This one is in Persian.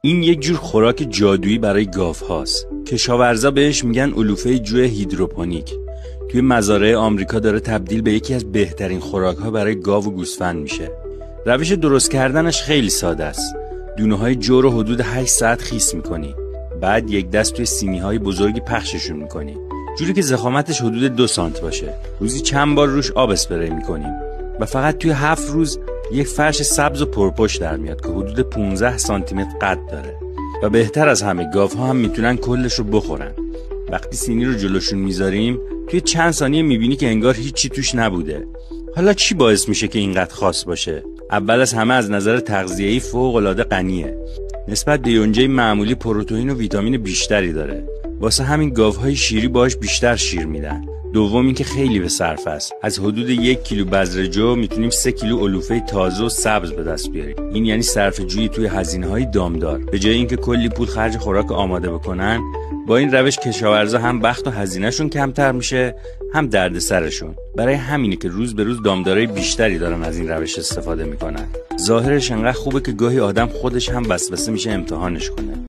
این یک جور خوراک جادویی برای گاوهاست. کشاورزا بهش میگن علوفه جو هیدروپونیک. توی مزارع آمریکا داره تبدیل به یکی از بهترین خوراک‌ها برای گاو و گوسفند میشه. روش درست کردنش خیلی ساده است. دونه‌های جو رو حدود 8 ساعت خیس می‌کنی. بعد یک دست توی سینی‌های بزرگی پخششون می‌کنی. جوری که ضخامتش حدود 2 سانت باشه. روزی چند بار روش آب اسپری می‌کنیم و فقط توی 7 روز یک فرش سبز و پرپشت در میاد که حدود 15 سانتی متر قد داره. و بهتر از همه گاوها هم میتونن کلش رو بخورن. وقتی سینی رو جلوشون میذاریم توی چند ثانیه میبینی که انگار هیچی توش نبوده. حالا چی باعث میشه که اینقدر خاص باشه؟ اول از همه از نظر تغذیه‌ای فوق‌العاده غنیه. نسبت به یونجه معمولی پروتئین و ویتامین بیشتری داره. واسه همین گاوهای شیری باهاش بیشتر شیر میدن. دوم اینکه خیلی به صرف است. از حدود 1 کیلو بذر جو میتونیم 3 کیلو علوفه تازه و سبز به دست بیاریم. این یعنی صرفه جویی توی هزینه‌های دامدار. به جای اینکه کلی پول خرج خوراک آماده بکنن، با این روش کشاورزا هم وقت و هزینه‌شون کمتر میشه، هم دردسرشون. برای همینه که روز به روز دامدارای بیشتری دارن از این روش استفاده میکنن. ظاهرش انقدر خوبه که گاهی آدم خودش هم وسوسه میشه امتحانش کنه.